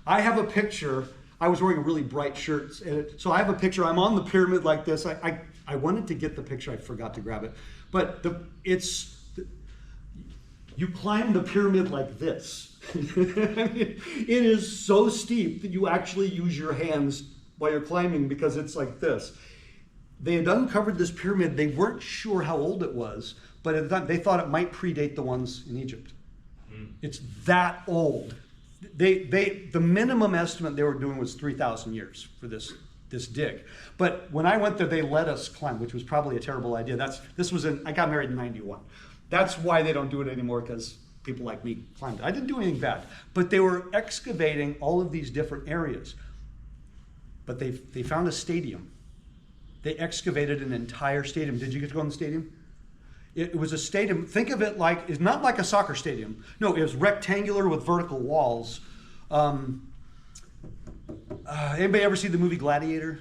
I have a picture. I was wearing a really bright shirt, so I have a picture. I'm on the pyramid like this. I wanted to get the picture. I forgot to grab it. But you climb the pyramid like this. It is so steep that you actually use your hands while you're climbing because it's like this. They had uncovered this pyramid. They weren't sure how old it was, but they thought it might predate the ones in Egypt. It's that old. The minimum estimate they were doing was 3,000 years for this dig. But when I went there, they let us climb, which was probably a terrible idea. I got married in 91. That's why they don't do it anymore, because people like me climbed it. I didn't do anything bad. But they were excavating all of these different areas. But they found a stadium. They excavated an entire stadium. Did you get to go in the stadium? It was a stadium. Think of it like, it's not like a soccer stadium. No, it was rectangular with vertical walls. Anybody ever see the movie Gladiator?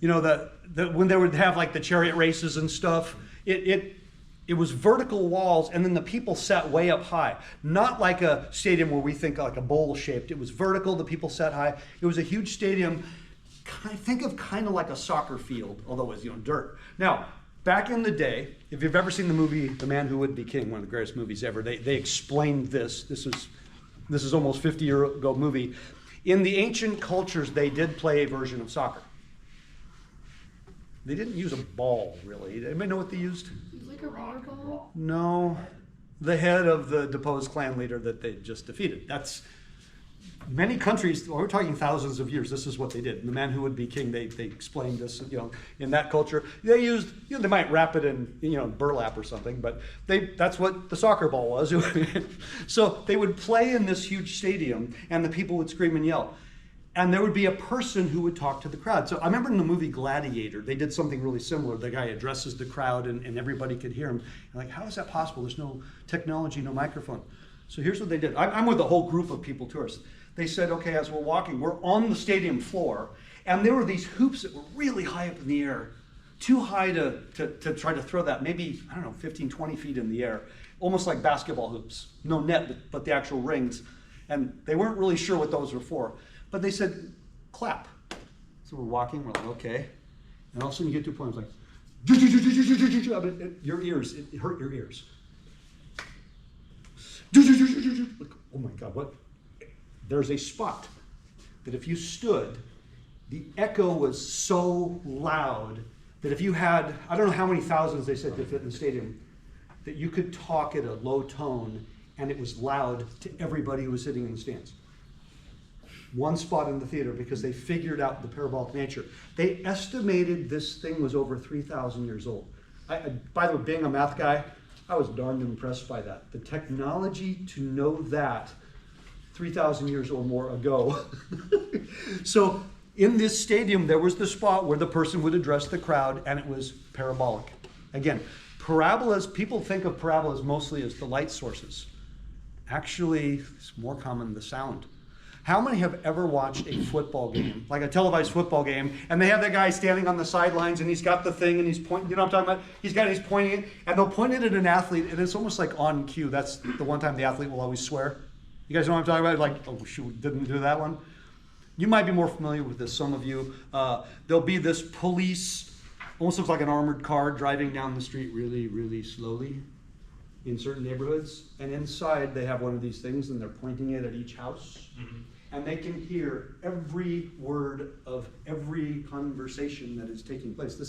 You know, when they would have like the chariot races and stuff. It was vertical walls, and then the people sat way up high. Not like a stadium where we think like a bowl shaped. It was vertical. The people sat high. It was a huge stadium. Think of kind of like a soccer field, although it was dirt. Now, back in the day, if you've ever seen the movie The Man Who Would Be King, one of the greatest movies ever, they explained this. This is almost 50-year ago movie. In the ancient cultures, they did play a version of soccer. They didn't use a ball, really. Anybody know what they used? Like a rubber ball? No. The head of the deposed clan leader that they just defeated. That's many countries, we're talking thousands of years, this is what they did. The Man Who Would Be King, they explained this, in that culture. They used, they might wrap it in, burlap or something, but that's what the soccer ball was. So they would play in this huge stadium, and the people would scream and yell. And there would be a person who would talk to the crowd. So I remember in the movie Gladiator, they did something really similar. The guy addresses the crowd, and everybody could hear him. Like, how is that possible? There's no technology, no microphone. So here's what they did. I'm with a whole group of people, tourists. They said, okay, as we're walking, we're on the stadium floor, and there were these hoops that were really high up in the air, too high to try to throw that, maybe, 15, 20 feet in the air, almost like basketball hoops. No net, but the actual rings. And they weren't really sure what those were for. But they said, clap. So we're walking, we're like, okay. And all of a sudden you get to a point, it's like, your ears, it hurt your ears. Like, oh my God, what? There's a spot that if you stood, the echo was so loud that if you had, I don't know how many thousands they said to fit in the stadium, that you could talk at a low tone and it was loud to everybody who was sitting in the stands. One spot in the theater, because they figured out the parabolic nature. They estimated this thing was over 3,000 years old. By the way, being a math guy, I was darned impressed by that. The technology to know that 3,000 years or more ago. So in this stadium, there was the spot where the person would address the crowd, and it was parabolic. Again, parabolas, people think of parabolas mostly as the light sources. Actually, it's more common the sound. How many have ever watched a football game, like a televised football game, and they have that guy standing on the sidelines, and he's got the thing, and he's pointing, you know what I'm talking about? He's pointing it, and they'll point it at an athlete, and it's almost like on cue. That's the one time the athlete will always swear. You guys know what I'm talking about? Like, oh, shoot, didn't do that one? You might be more familiar with this, some of you. There'll be this police, almost looks like an armored car, driving down the street really, really slowly in certain neighborhoods. And inside, they have one of these things, and they're pointing it at each house. Mm-hmm. And they can hear every word of every conversation that is taking place.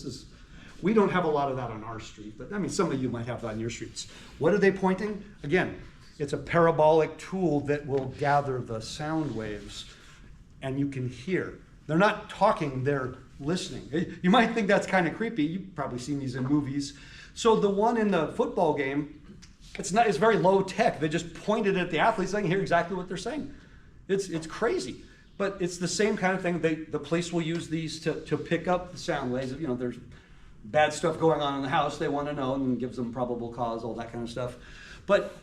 We don't have a lot of that on our street, but some of you might have that on your streets. What are they pointing? Again, it's a parabolic tool that will gather the sound waves, and you can hear. They're not talking, they're listening. You might think that's kind of creepy. You've probably seen these in movies. So the one in the football game, it's very low tech. They just pointed at the athletes, so they can hear exactly what they're saying. It's crazy, but it's the same kind of thing. The police will use these to pick up the sound waves. There's bad stuff going on in the house. They want to know, and gives them probable cause, all that kind of stuff. But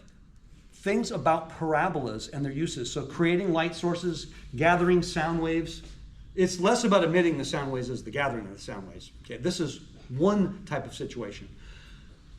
things about parabolas and their uses. So creating light sources, gathering sound waves. It's less about emitting the sound waves as the gathering of the sound waves. Okay, this is one type of situation.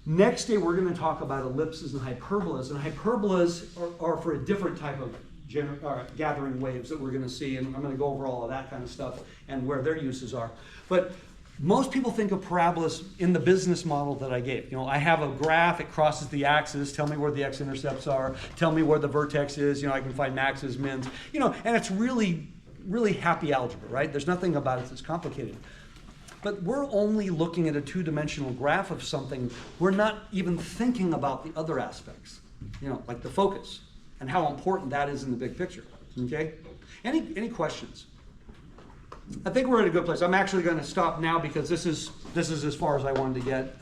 Next day, we're going to talk about ellipses and hyperbolas. And hyperbolas are for a different type of gathering waves that we're going to see, and I'm going to go over all of that kind of stuff and where their uses are. But most people think of parabolas in the business model that I gave. You know, I have a graph, it crosses the axis, tell me where the x-intercepts are, tell me where the vertex is, you know, I can find maxes, mins, you know, and it's really, really happy algebra, right? There's nothing about it that's complicated. But we're only looking at a two-dimensional graph of something. We're not even thinking about the other aspects, you know, like the focus and how important that is in the big picture, okay? Any questions? I think we're at a good place. I'm actually going to stop now because this is as far as I wanted to get.